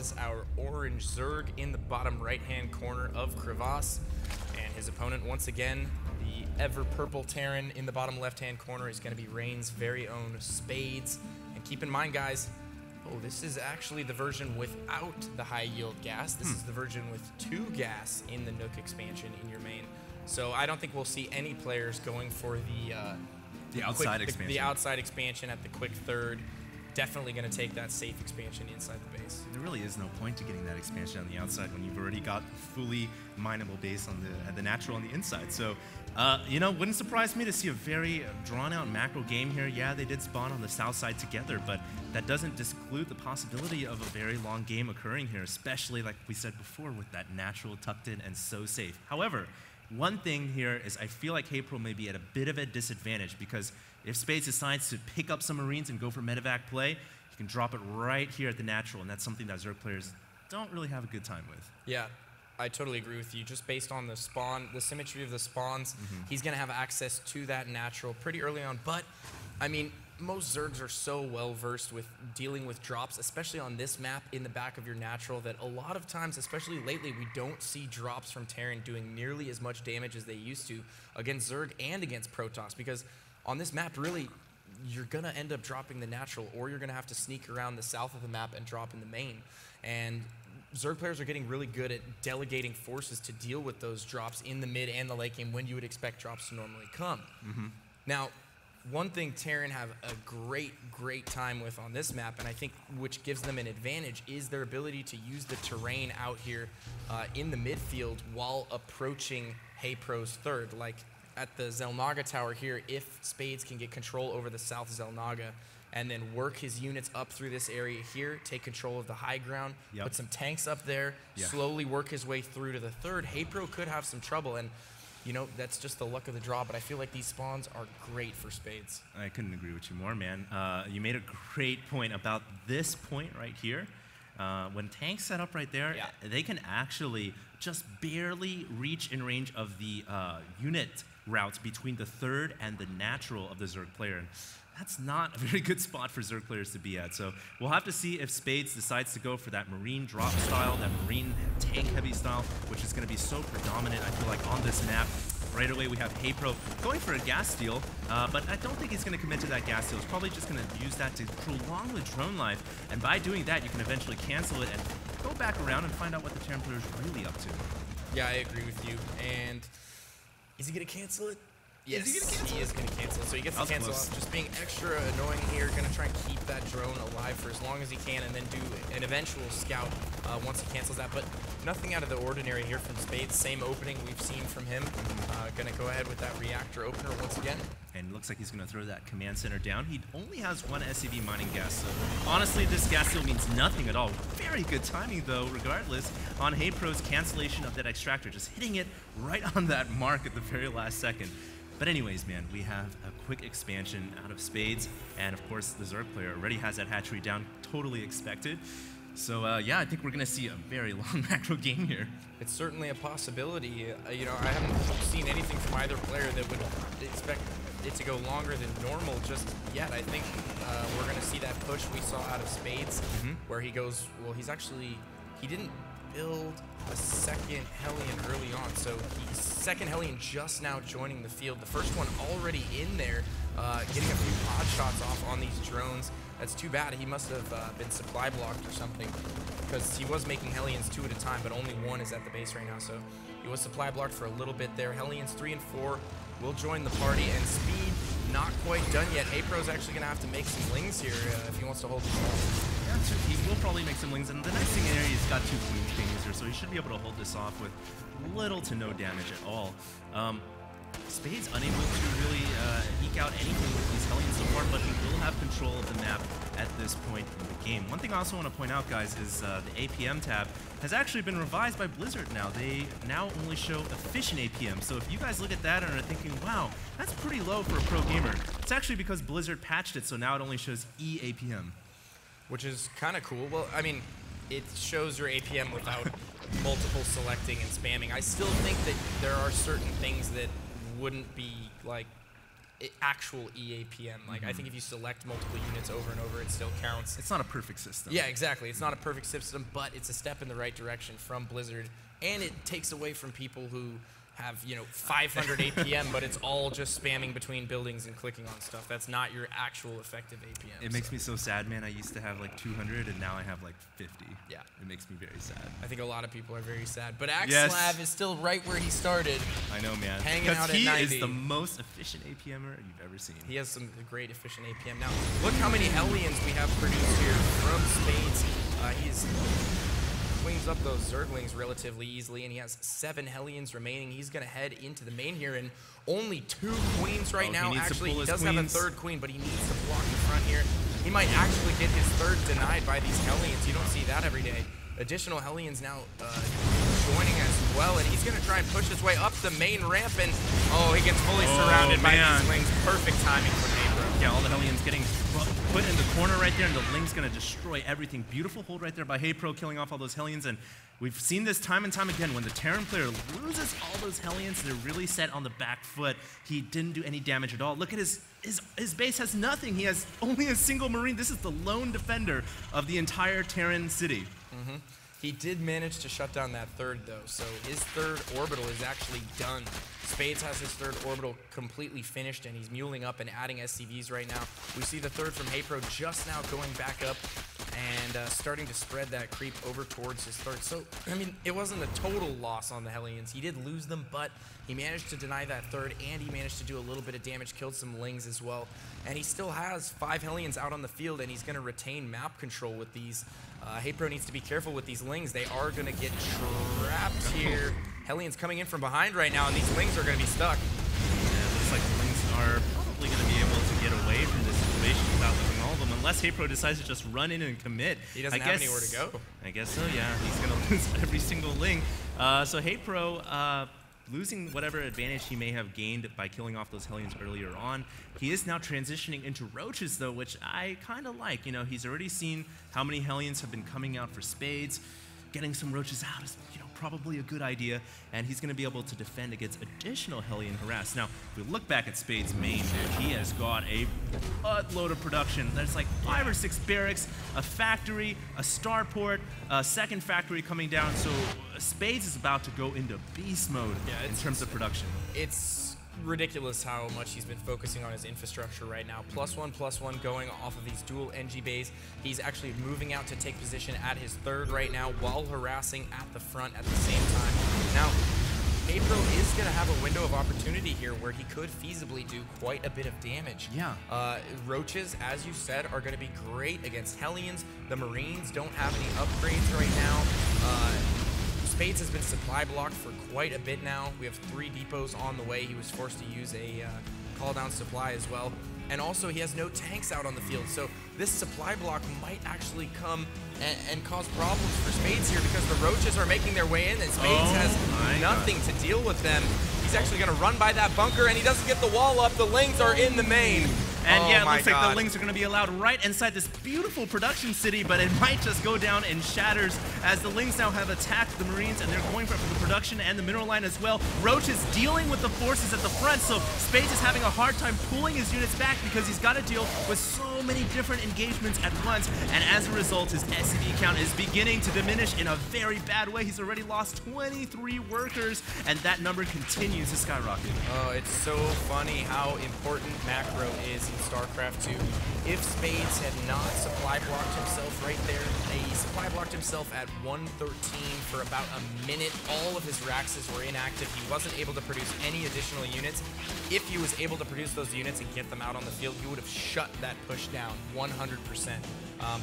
has our orange Zerg in the bottom right-hand corner of Crevasse. And his opponent, once again, the ever-purple Terran in the bottom left-hand corner is going to be Rain's very own Spades. And keep in mind, guys, this is actually the version without the high-yield gas. This is the version with 2 gas in the Nook expansion in your main. So I don't think we'll see any players going for the outside expansion. The outside expansion at the quick third. Definitely going to take that safe expansion inside the base. There really is no point to getting that expansion on the outside when you've already got fully mineable base on the natural on the inside. So, you know, wouldn't surprise me to see a very drawn-out macro game here. Yeah, they did spawn on the south side together, but that doesn't disclude the possibility of a very long game occurring here, especially like we said before with that natural tucked in and so safe. However, one thing here is I feel like HayprO may be at a bit of a disadvantage because if Spades decides to pick up some Marines and go for medevac play, he can drop it right here at the natural, and that's something that Zerg players don't really have a good time with. Yeah, I totally agree with you. Just based on the spawn, the symmetry of the spawns, he's going to have access to that natural pretty early on. But, I mean, most Zergs are so well versed with dealing with drops, especially on this map in the back of your natural, that a lot of times, especially lately, we don't see drops from Terran doing nearly as much damage as they used to against Zerg and against Protoss, because on this map, really, you're going to end up dropping the natural, or you're going to have to sneak around the south of the map and drop in the main. And Zerg players are getting really good at delegating forces to deal with those drops in the mid and the late game when you would expect drops to normally come. Now, one thing Terran have a great time with on this map, and I think which gives them an advantage, is their ability to use the terrain out here in the midfield while approaching HayprO's third. Like at the Xel'Naga tower here, if Spades can get control over the south Xel'Naga and then work his units up through this area here, take control of the high ground, put some tanks up there, slowly work his way through to the third, HayprO could have some trouble. And you know, that's just the luck of the draw, but I feel like these spawns are great for Spades. I couldn't agree with you more, man. You made a great point about this point right here. When tanks set up right there, they can actually just barely reach in range of the unit routes between the third and the natural of the Zerg player. And that's not a very good spot for Zerg players to be at. So we'll have to see if Spades decides to go for that Marine drop style, that Marine tank heavy style, which is going to be so predominant, I feel like, on this map. Right away, we have HayprO going for a gas steal, but I don't think he's going to commit to that gas steal. He's probably just going to use that to prolong the drone life, and by doing that, you can eventually cancel it and go back around and find out what the Terran player is really up to. Yeah, I agree with you. And is he going to cancel it? Yes, he is going to cancel. So he gets the cancel off, just being extra annoying here, going to try and keep that drone alive for as long as he can and then do an eventual scout once he cancels that. But nothing out of the ordinary here from Spades. Same opening we've seen from him. Going to go ahead with that reactor opener once again. And it looks like he's going to throw that command center down. He only has 1 SCV mining gas, so honestly, this gas steal means nothing at all. Very good timing, though, regardless, on HayprO's cancellation of that extractor, just hitting it right on that mark at the very last second. But anyways, man, we have a quick expansion out of Spades, and of course, the Zerg player already has that hatchery down, totally expected. So yeah, I think we're gonna see a very long macro game here. It's certainly a possibility. You know, I haven't seen anything from either player that would expect it to go longer than normal just yet. I think we're gonna see that push we saw out of Spades, where he goes, well, he didn't build a second Hellion early on, so he's second Hellion just now joining the field. The first one already in there, getting a few pod shots off on these drones. That's too bad. He must have been supply blocked or something, because he was making Hellions 2 at a time, but only 1 is at the base right now, so he was supply blocked for a little bit there. Hellions 3 and 4 will join the party, and Speed not quite done yet. HayprO's actually going to have to make some lings here if he wants to hold this off. Yeah, so he will probably make some lings, and the nice thing here, he's got 2 Queen's Kings here, so he should be able to hold this off with little to no damage at all. Spades unable to really eke out anything with these Hellions so far, but he will have control of the map at this point in the game. One thing I also want to point out, guys, is the APM tab has actually been revised by Blizzard now. They now only show efficient APM, so if you guys look at that and are thinking, wow, that's pretty low for a pro gamer, it's actually because Blizzard patched it, so now it only shows EAPM. Which is kind of cool. Well, I mean, it shows your APM without multiple selecting and spamming. I still think that there are certain things that wouldn't be, like, actual EAPM. Like, I think if you select multiple units over and over, it still counts. It's not a perfect system. Yeah, exactly. It's not a perfect system, but it's a step in the right direction from Blizzard, and it takes away from people who have, 500 APM, but it's all just spamming between buildings and clicking on stuff. That's not your actual effective APM. It makes me so sad, man. I used to have like 200, and now I have like 50. Yeah. It makes me very sad. I think a lot of people are very sad. But Axslav is still right where he started. I know, man. Hanging out at 90. Because he is the most efficient APMer you've ever seen. He has some great efficient APM. Now, look how many Hellions we have produced here from Spades. He's cleans up those Zerglings relatively easily, and he has 7 Hellions remaining. He's going to head into the main here, and only 2 queens right now. Actually, he does have a 3rd queen, but he needs to block the front here. He might actually get his 3rd denied by these Hellions. You don't see that every day. Additional Hellions now joining as well, and he's going to try and push his way up the main ramp, and he gets fully surrounded by these Lings. Perfect timing from HayprO. Yeah, all the Hellions getting put in the corner right there, and the Ling's going to destroy everything. Beautiful hold right there by HayprO, killing off all those Hellions, and we've seen this time and time again. When the Terran player loses all those Hellions, they're really set on the back foot. He didn't do any damage at all. Look at his base has nothing. He has only a single Marine. This is the lone defender of the entire Terran city. He did manage to shut down that 3rd, though, so his 3rd orbital is actually done. Spades has his 3rd orbital completely finished, and he's muling up and adding SCVs right now. We see the 3rd from HayprO just now going back up and starting to spread that creep over towards his 3rd. So, I mean, it wasn't a total loss on the Hellions. He did lose them, but he managed to deny that 3rd, and he managed to do a little bit of damage, killed some Lings as well. And he still has 5 Hellions out on the field, and he's going to retain map control with these. HayprO needs to be careful with these Lings. They are going to get trapped here. Hellions coming in from behind right now, and these Lings are going to be stuck. Yeah, it looks like the Lings are probably going to be able to get away from this situation without losing all of them, unless HayprO decides to just run in and commit. He doesn't have anywhere to go. I guess so, yeah. He's going to lose every single Ling. So HayprO, losing whatever advantage he may have gained by killing off those Hellions earlier on. He is now transitioning into Roaches, though, which I kind of like. He's already seen how many Hellions have been coming out for Spades. Getting some Roaches out is, probably a good idea, and he's going to be able to defend against additional Hellion harass. Now, if we look back at Spades' main, dude, he has got a buttload of production. There's like 5 or 6 barracks, a factory, a starport, a 2nd factory coming down, so Spades is about to go into beast mode in terms of production. It's ridiculous how much he's been focusing on his infrastructure right now. +1/+1 going off of these dual NG bays. He's actually moving out to take position at his 3rd right now while harassing at the front at the same time. Now, HayprO is going to have a window of opportunity here where he could feasibly do quite a bit of damage. Yeah. Roaches, as you said, are going to be great against Hellions. The Marines don't have any upgrades right now. Spades has been supply blocked for quite a bit now. We have 3 depots on the way. He was forced to use a call down supply as well. And also he has no tanks out on the field. So this supply block might actually come and cause problems for Spades here because the Roaches are making their way in and Spades has nothing to deal with them. He's actually going to run by that bunker and he doesn't get the wall up. The Lings are in the main. And yeah, it looks like the Lings are going to be allowed right inside this beautiful production city, but it might just go down in shatters as the Lings now have attacked the Marines and they're going for the production and the mineral line as well. Roach is dealing with the forces at the front, so Spades is having a hard time pulling his units back because he's got to deal with so many different engagements at once, and as a result, his SCV count is beginning to diminish in a very bad way. He's already lost 23 workers, and that number continues to skyrocket. Oh, it's so funny how important macro is in StarCraft 2. If Spades had not supply blocked himself right there, he supply blocked himself at 113 for about a minute. All of his Raxes were inactive. He wasn't able to produce any additional units. If he was able to produce those units and get them out on the field, he would have shut that push down 100%.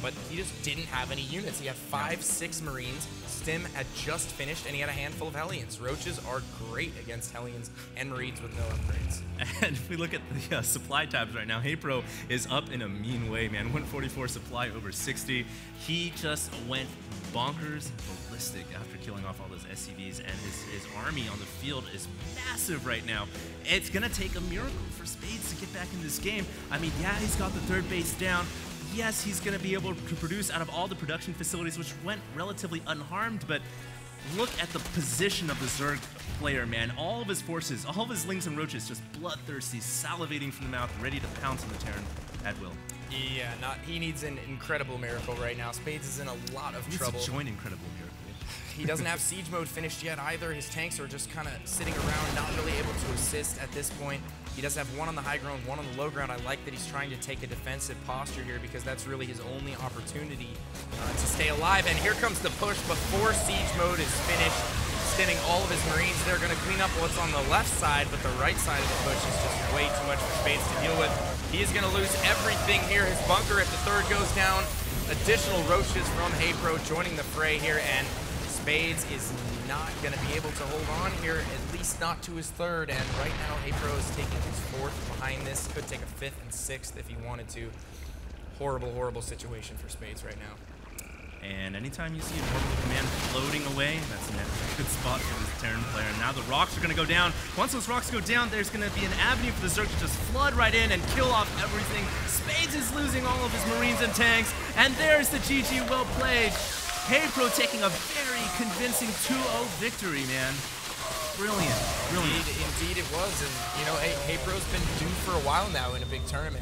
But he just didn't have any units. He had 5-6 Marines. Stim had just finished, and he had a handful of Hellions. Roaches are great against Hellions and Marines with no upgrades. And if we look at the supply tabs right now, HayprO is up in a mean way, man. 144 supply over 60. He just went bonkers ballistic after killing off all those SCVs, and his army on the field is massive right now. It's going to take a miracle for Spades to get back in this game. I mean, yeah, he's got the 3rd base down. Yes, he's going to be able to produce out of all the production facilities, which went relatively unharmed, but look at the position of the Zerg player, man. All of his forces, all of his Lings and Roaches just bloodthirsty, salivating from the mouth, ready to pounce on the Terran at will. Yeah, he needs an incredible miracle right now. Spades is in a lot of trouble. He needs to join Incredible Miracle. He doesn't have siege mode finished yet either. His tanks are just kind of sitting around, not really able to assist at this point. He does have one on the high ground, one on the low ground. I like that he's trying to take a defensive posture here because that's really his only opportunity to stay alive. And here comes the push before siege mode is finished. Extending all of his Marines. They're going to clean up what's on the left side, but the right side of the push is just way too much for Spades to deal with. He is going to lose everything here. His bunker at the third goes down. Additional Roaches from HayprO joining the fray here, and Spades is not going to be able to hold on here, at least not to his third. And right now, HayprO is taking his fourth behind this. Could take a fifth and sixth if he wanted to. Horrible, horrible situation for Spades right now. And anytime you see an orbital command floating away, that's a good spot for this Terran player. And now the rocks are going to go down. Once those rocks go down, there's going to be an avenue for the Zerg to just flood right in and kill off everything. Spades is losing all of his Marines and tanks. And there's the GG, well played. HayprO taking a very convincing 2-0 victory, man. Brilliant, brilliant. Indeed it was. And, you know, HayprO's been due for a while now in a big tournament.